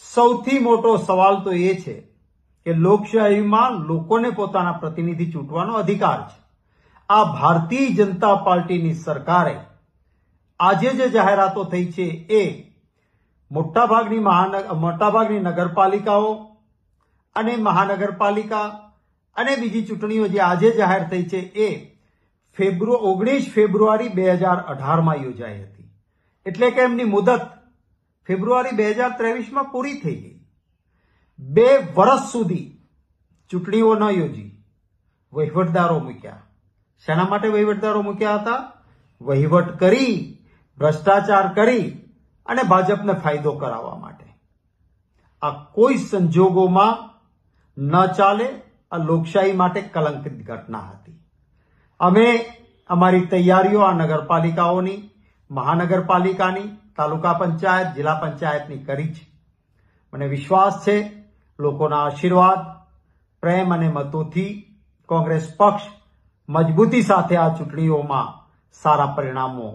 સૌથી મોટો સવાલ તો એ છે કે લોકશાહીમાં લોકોને પોતાના પ્રતિનિધિ ચૂંટવાનો અધિકાર છે. આ ભારતીય જનતા પાર્ટીની સરકારે આજે જે જાહેરાતો થઈ છે એ મોટાભાગની નગરપાલિકાઓ અને મહાનગરપાલિકા અને બીજી ચૂંટણીઓ જે આજે જાહેર થઈ છે એ 19 ફેબ્રુઆરી 2018માં યોજાઈ હતી. એટલે કે એમની મુદત ફેબ્રુઆરી 2023માં પૂરી થઈ ગઈ. 2 વર્ષ સુધી ચૂંટણીઓ ન યોજી વહીવટદારો મૂક્યા. શેના માટે વહીવટદારો મૂક્યા હતા? વહીવટ કરી, ભ્રષ્ટાચાર કરી અને ભાજપને ફાયદો કરાવવા માટે. આ કોઈ સંજોગોમાં ન ચાલે. આ લોકશાહી માટે કલંકિત ઘટના હતી. અમે અમારી તૈયારીઓ આ નગરપાલિકાઓની, મહાનગરપાલિકાની, તાલુકા પંચાયત, જિલ્લા પંચાયતની કરી છે. મને વિશ્વાસ છે લોકોના આશીર્વાદ, પ્રેમ અને મતોથી કોંગ્રેસ પક્ષ મજબૂતી સાથે આ ચૂંટણીઓમાં સારા પરિણામો